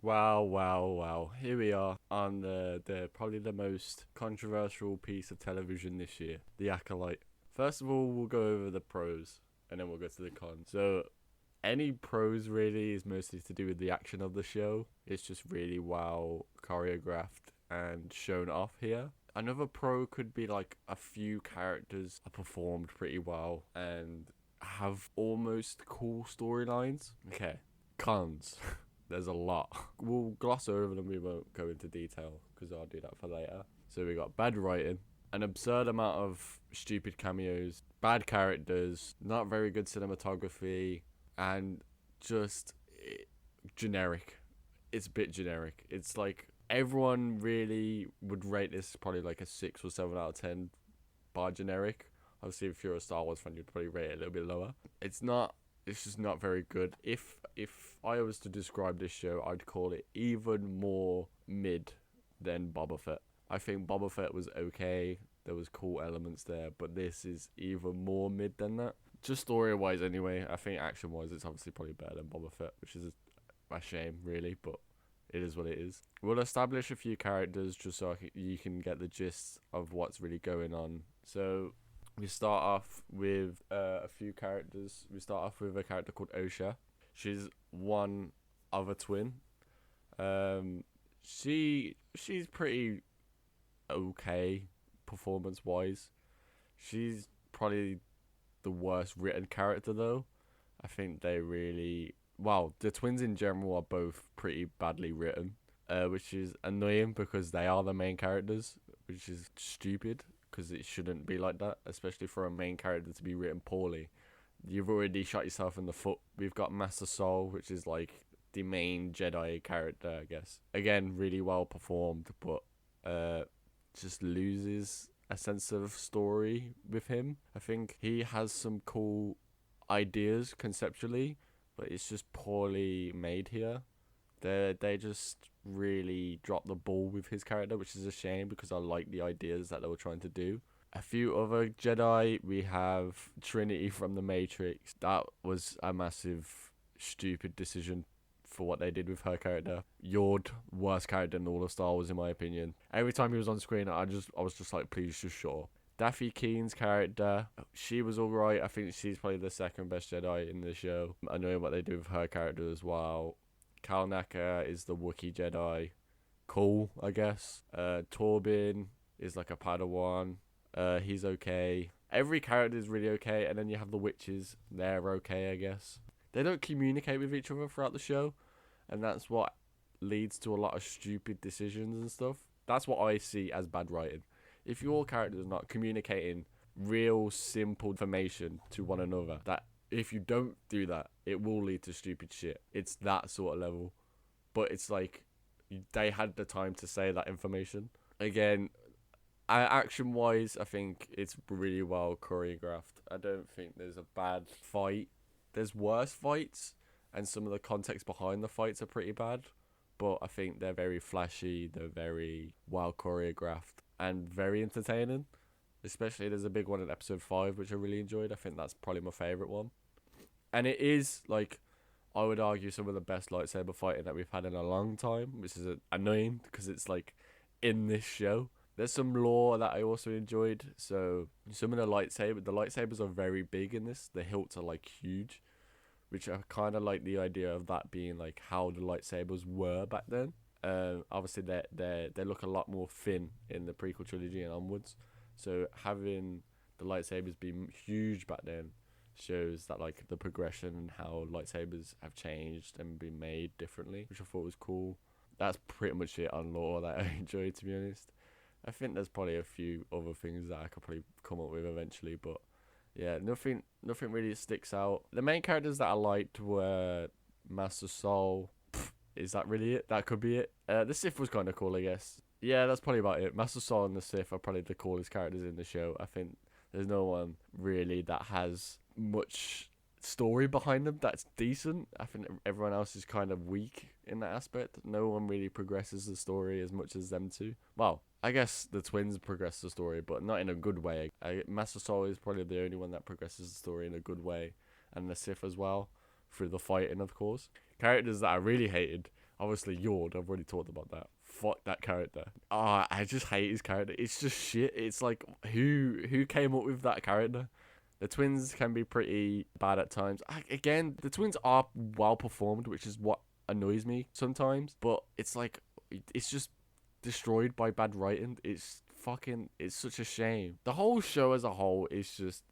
Wow, wow, wow. Here we are on the probably the most controversial piece of television this year, The Acolyte. First of all, we'll go over the pros and then we'll go to the cons. So, any pros really is mostly to do with the action of the show. It's just really well choreographed and shown off here. Another pro could be like a few characters are performed pretty well and have almost cool storylines. Okay, cons. There's a lot. We'll gloss over them, we won't go into detail because I'll do that for later. So we got bad writing, an absurd amount of stupid cameos, bad characters, not very good cinematography, and just generic. It's a bit generic. It's like everyone really would rate this probably like a 6 or 7 out of 10 bar generic. Obviously, if you're a Star Wars fan, you'd probably rate it a little bit lower. It's not. It's just not very good. If I was to describe this show, I'd call it even more mid than Boba Fett. I think Boba Fett was okay. There was cool elements there, but this is even more mid than that. Just story wise, anyway. I think action wise, it's obviously probably better than Boba Fett, which is a shame, really. But it is what it is. We'll establish a few characters just so you can get the gist of what's really going on. So we start off with a few characters. We start off with a character called Osha. She's one of a twin. She's pretty okay performance wise. She's probably the worst written character though. I think they really the twins in general are both pretty badly written, which is annoying because they are the main characters, which is stupid because it shouldn't be like that, especially for a main character to be written poorly. You've already shot yourself in the foot. We've got Master Soul, which is like the main Jedi character, I guess. Again, really well performed, but just loses a sense of story with him. I think he has some cool ideas conceptually, but it's just poorly made here. They just really dropped the ball with his character, which is a shame because I like the ideas that they were trying to do. A few other Jedi, we have Trinity from the Matrix. That was a massive, stupid decision for what they did with her character. Yord, worst character in all of Star Wars, in my opinion. Every time he was on screen, I was just like, please, just shut up. Daffy Keen's character, she was alright. I think she's probably the second best Jedi in the show. I know what they do with her character as well. Kal Naka is the Wookiee Jedi. Cool, I guess. Torbin is like a Padawan. He's okay. Every character is really okay, and then you have the witches. They're okay, I guess. They don't communicate with each other throughout the show, and that's what leads to a lot of stupid decisions and stuff. That's what I see as bad writing. If your character is not communicating real simple information to one another, that if you don't do that, it will lead to stupid shit. It's that sort of level. But it's like they had the time to say that information. Again, action wise, I think it's really well choreographed. I don't think there's a bad fight. There's worse fights, and some of the context behind the fights are pretty bad. But I think they're very flashy, they're very well choreographed, and very entertaining. Especially there's a big one in episode 5, which I really enjoyed. I think that's probably my favourite one. And it is, like, I would argue some of the best lightsaber fighting that we've had in a long time, which is annoying because it's, like, in this show. There's some lore that I also enjoyed. So some of the lightsabers are very big in this. The hilts are like huge, which I kind of like the idea of that being like how the lightsabers were back then. Obviously they look a lot more thin in the prequel trilogy and onwards. So having the lightsabers be huge back then shows that like the progression and how lightsabers have changed and been made differently, which I thought was cool. That's pretty much it on lore that I enjoyed, to be honest. I think there's probably a few other things that I could probably come up with eventually, but yeah, nothing really sticks out. The main characters that I liked were Master Soul. Is that really it? That could be it. The Sith was kind of cool, I guess. Yeah, that's probably about it. Master Soul and the Sith are probably the coolest characters in the show. I think there's no one really that has much story behind them that's decent. I think everyone else is kind of weak in that aspect. No one really progresses the story as much as them two. Well, I guess the twins progress the story, but not in a good way. Master Soul is probably the only one that progresses the story in a good way, and the Sith as well, through the fighting, of course. Characters that I really hated Obviously, Yord, I've already talked about that. Fuck that character. I just hate his character. It's just shit. It's like, who came up with that character? The twins can be pretty bad at times. Again, the twins are well performed, which is what annoys me sometimes. But it's like, it's just destroyed by bad writing. It's such a shame. The whole show as a whole is just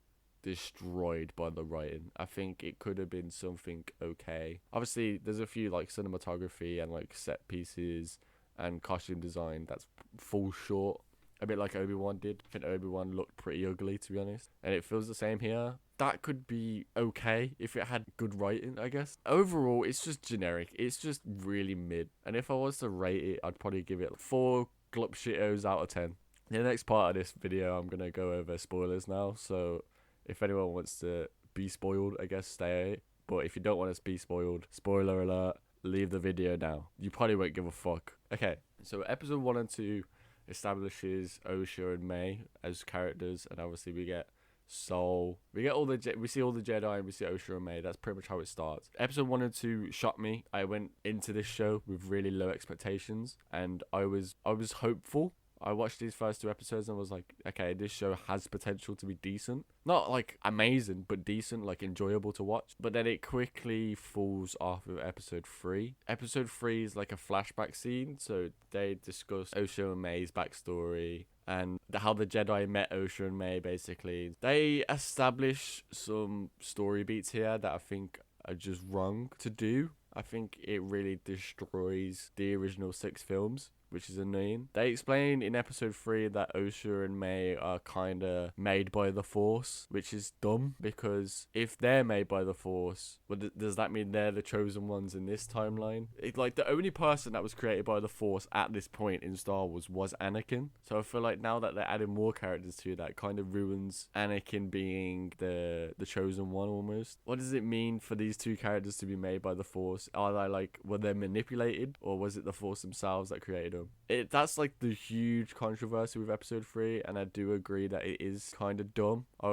destroyed by the writing. I think it could have been something okay. Obviously, there's a few like cinematography and like set pieces and costume design that's fall short. A bit like Obi-Wan did. I think Obi-Wan looked pretty ugly, to be honest. And it feels the same here. That could be okay if it had good writing, I guess. Overall, it's just generic. It's just really mid. And if I was to rate it, I'd probably give it 4 glup shittos out of 10. In the next part of this video, I'm going to go over spoilers now. So if anyone wants to be spoiled, I guess stay. But if you don't want to be spoiled, spoiler alert, leave the video now. You probably won't give a fuck. Okay, so episode 1 and 2 establishes Osha and May as characters, and obviously we get Soul. We see all the Jedi, and we see Osha and May. That's pretty much how it starts. Episode 1 and 2 shocked me. I went into this show with really low expectations, and I was hopeful. I watched these first 2 episodes and was like, okay, this show has potential to be decent. Not like amazing, but decent, like enjoyable to watch. But then it quickly falls off with episode 3. Episode 3 is like a flashback scene. So they discuss Osha and May's backstory and how the Jedi met Osha and May, basically. They establish some story beats here that I think are just wrong to do. I think it really destroys the original 6 films, which is annoying. They explain in episode 3 that Osha and May are kind of made by the Force, which is dumb, because if they're made by the Force, well, does that mean they're the chosen ones in this timeline? Like, the only person that was created by the Force at this point in Star Wars was Anakin. So I feel like now that they're adding more characters to that, kind of ruins Anakin being the chosen one almost. What does it mean for these 2 characters to be made by the Force? Were they manipulated, or was it the Force themselves that created them? That's like the huge controversy with episode 3, and I do agree that it is kind of dumb. I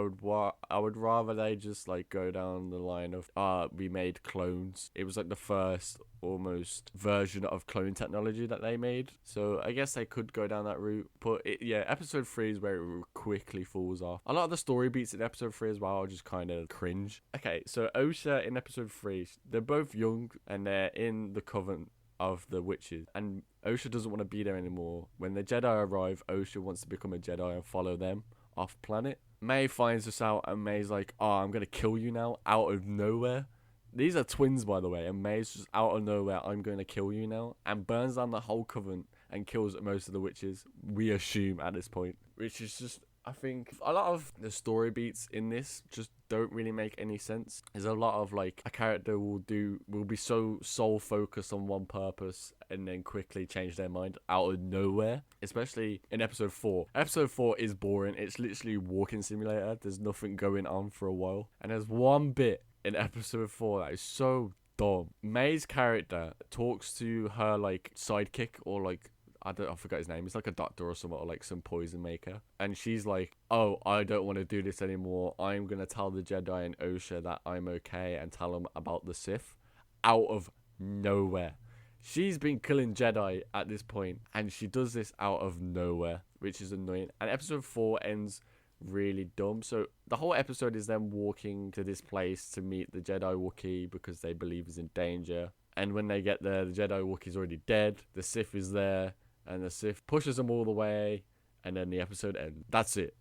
would rather they just like go down the line of we made clones. It was like the first almost version of clone technology that they made, so I guess they could go down that route. But episode 3 is where it quickly falls off. A lot of the story beats in episode 3 as well are just kind of cringe. Okay, so Osha in episode 3, they're both young and they're in the coven of the witches, and Osha doesn't want to be there anymore. When the Jedi arrive, Osha wants to become a Jedi and follow them off planet. May finds this out, and May's like, I'm gonna kill you now, out of nowhere. These are twins, by the way, and May's just out of nowhere, I'm gonna kill you now, and burns down the whole coven and kills most of the witches, we assume at this point, which is just, I think a lot of the story beats in this just don't really make any sense. There's a lot of like, a character will be so sole focused on one purpose and then quickly change their mind out of nowhere, especially in episode 4. Episode 4 is boring. It's literally walking simulator. There's nothing going on for a while, and there's one bit in episode 4 that is so dumb. May's character talks to her like sidekick, or like, I forgot his name. He's like a doctor or something, or like some poison maker. And she's like, oh, I don't want to do this anymore. I'm going to tell the Jedi and Osha that I'm okay and tell them about the Sith. Out of nowhere. She's been killing Jedi at this point, and she does this out of nowhere, which is annoying. And episode 4 ends really dumb. So the whole episode is them walking to this place to meet the Jedi Wookiee because they believe he's in danger. And when they get there, the Jedi Wookiee's already dead. The Sith is there. And the Sith pushes them all the way, and then the episode ends. That's it.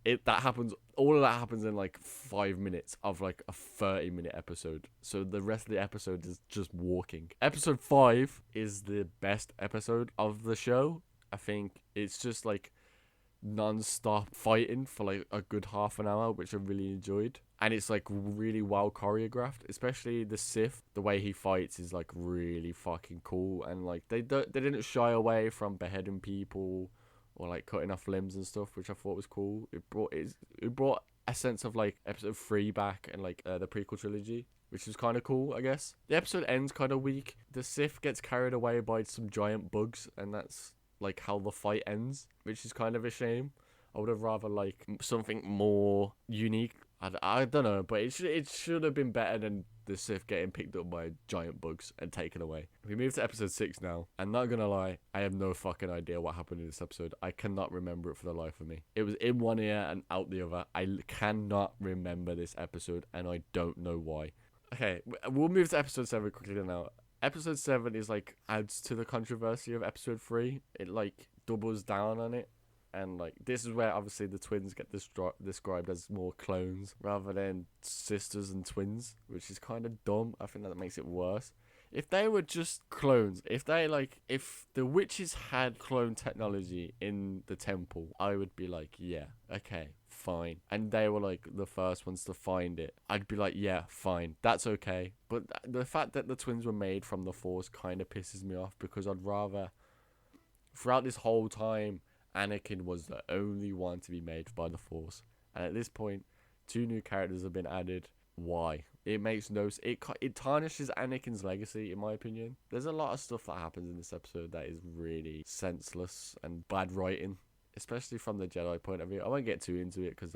All of that happens in like 5 minutes of like a 30-minute episode. So the rest of the episode is just walking. Episode 5 is the best episode of the show. I think it's just like non-stop fighting for like a good half an hour, which I really enjoyed. And it's like really well choreographed, especially the Sith. The way he fights is like really fucking cool, and like they didn't shy away from beheading people or like cutting off limbs and stuff, which I thought was cool. It brought a sense of like episode 3 back, and like the prequel trilogy, which was kind of cool, I guess. The episode ends kind of weak. The Sith gets carried away by some giant bugs, and that's like how the fight ends, which is kind of a shame. I would have rather like something more unique. I don't know, but it should have been better than the Sith getting picked up by giant bugs and taken away. We move to episode 6 now. I'm not gonna lie, I have no fucking idea what happened in this episode. I cannot remember it for the life of me. It was in one ear and out the other. I cannot remember this episode, and I don't know why. Okay, we'll move to episode 7 quickly now. Episode 7 is like adds to the controversy of episode 3. It like doubles down on it. And like this is where obviously the twins get described as more clones rather than sisters and twins, which is kind of dumb. I think that makes it worse. If they were just clones, if the witches had clone technology in the temple, I would be like, yeah, okay, fine. And they were like the first ones to find it. I'd be like, yeah, fine, that's okay. But the fact that the twins were made from the Force kind of pisses me off, because I'd rather, throughout this whole time, Anakin was the only one to be made by the Force. And at this point, 2 new characters have been added. Why? It makes no sense. It tarnishes Anakin's legacy, in my opinion. There's a lot of stuff that happens in this episode that is really senseless and bad writing, especially from the Jedi point of view. I won't get too into it because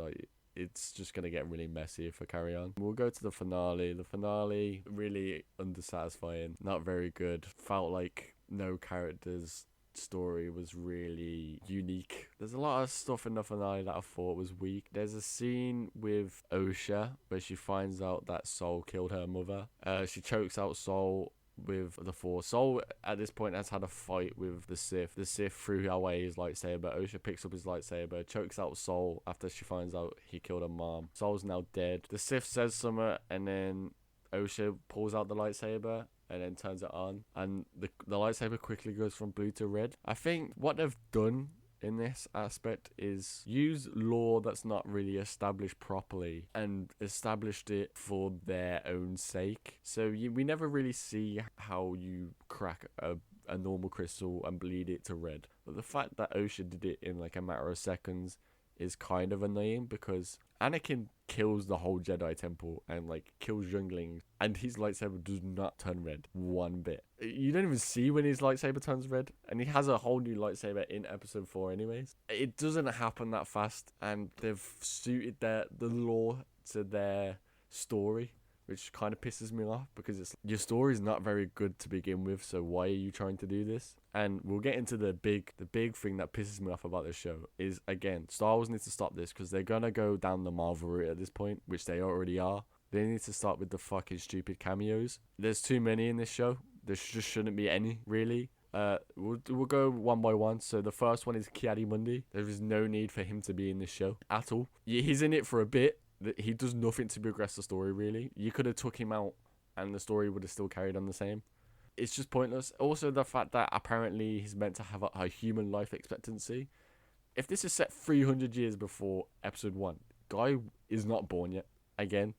it's just going to get really messy if I carry on. We'll go to the finale. The finale, really undersatisfying. Not very good. Felt like no characters' story was really unique. There's a lot of stuff in the finale that I thought was weak. There's a scene with Osha where she finds out that Sol killed her mother. She chokes out Sol with the Force. Sol at this point has had a fight with the Sith. The Sith threw away his lightsaber. Osha picks up his lightsaber, chokes out Sol after she finds out he killed her mom. Sol's now dead. The Sith says something, and then Osha pulls out the lightsaber and then turns it on, and the lightsaber quickly goes from blue to red. I think what they've done in this aspect is use lore that's not really established properly and established it for their own sake. So we never really see how you crack a normal crystal and bleed it to red. But the fact that Osha did it in like a matter of seconds is kind of annoying, because Anakin kills the whole Jedi Temple and like kills younglings, and his lightsaber does not turn red one bit. You don't even see when his lightsaber turns red, and he has a whole new lightsaber in episode 4 anyways. It doesn't happen that fast, and they've suited the lore to their story, which kind of pisses me off, because your story is not very good to begin with, so why are you trying to do this? And we'll get into the big thing that pisses me off about this show is, again, Star Wars needs to stop this, because they're gonna go down the Marvel route at this point, which they already are. They need to start with the fucking stupid cameos. There's too many in this show. There just shouldn't be any, really. We'll go one by one. So the first one is Ki-Adi-Mundi. There is no need for him to be in this show at all. He's in it for a bit. He does nothing to progress the story, really. You could have took him out and the story would have still carried on the same. It's just pointless. Also, the fact that apparently he's meant to have a human life expectancy. If this is set 300 years before episode 1, guy is not born yet. Again,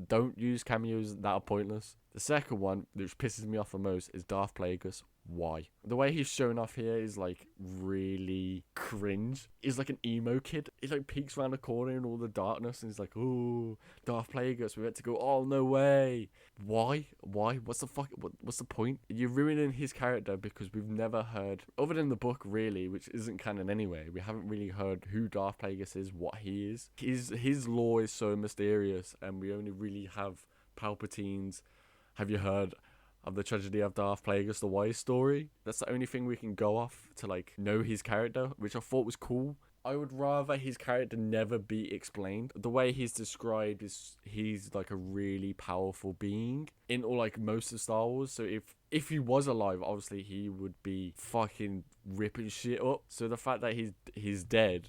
don't use cameos that are pointless. The second one, which pisses me off the most, is Darth Plagueis. Why? The way he's shown off here is like really cringe. He's like an emo kid. He like peeks around the corner in all the darkness and he's like, "Oh, Darth Plagueis, we're meant to go." Oh, no way. Why? What's the point? You're ruining his character, because we've never heard, other than the book really, which isn't canon anyway, we haven't really heard who Darth Plagueis is, what he is. His lore is so mysterious, and we only really have Palpatine's "Have you heard of the tragedy of Darth Plagueis the Wise" story? That's the only thing we can go off to like know his character, which I thought was cool. I would rather his character never be explained. The way he's described is he's like a really powerful being in all like most of Star Wars. So if he was alive, obviously he would be fucking ripping shit up. So the fact that he's dead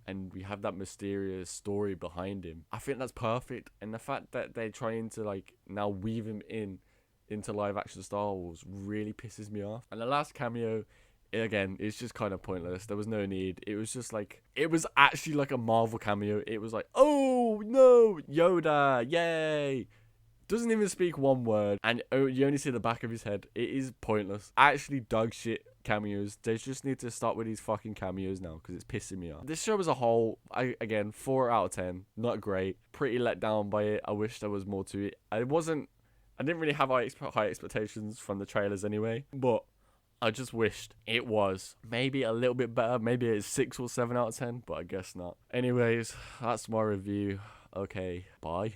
and we have that mysterious story behind him, I think that's perfect. And the fact that they're trying to like now weave him into live action Star Wars really pisses me off. And the last cameo, again, it's just kind of pointless. There was no need. It was just like, it was actually like a Marvel cameo. It was like, "Oh no, Yoda, yay." Doesn't even speak one word, and you only see the back of his head. It is pointless. Actually dog shit cameos. They just need to start with these fucking cameos now, because it's pissing me off. This show as a whole, again, 4 out of 10. Not great. Pretty let down by it. I wish there was more to it. I didn't really have high expectations from the trailers anyway, but I just wished it was maybe a little bit better. Maybe it's 6 or 7 out of 10, but I guess not. Anyways, that's my review Okay, bye.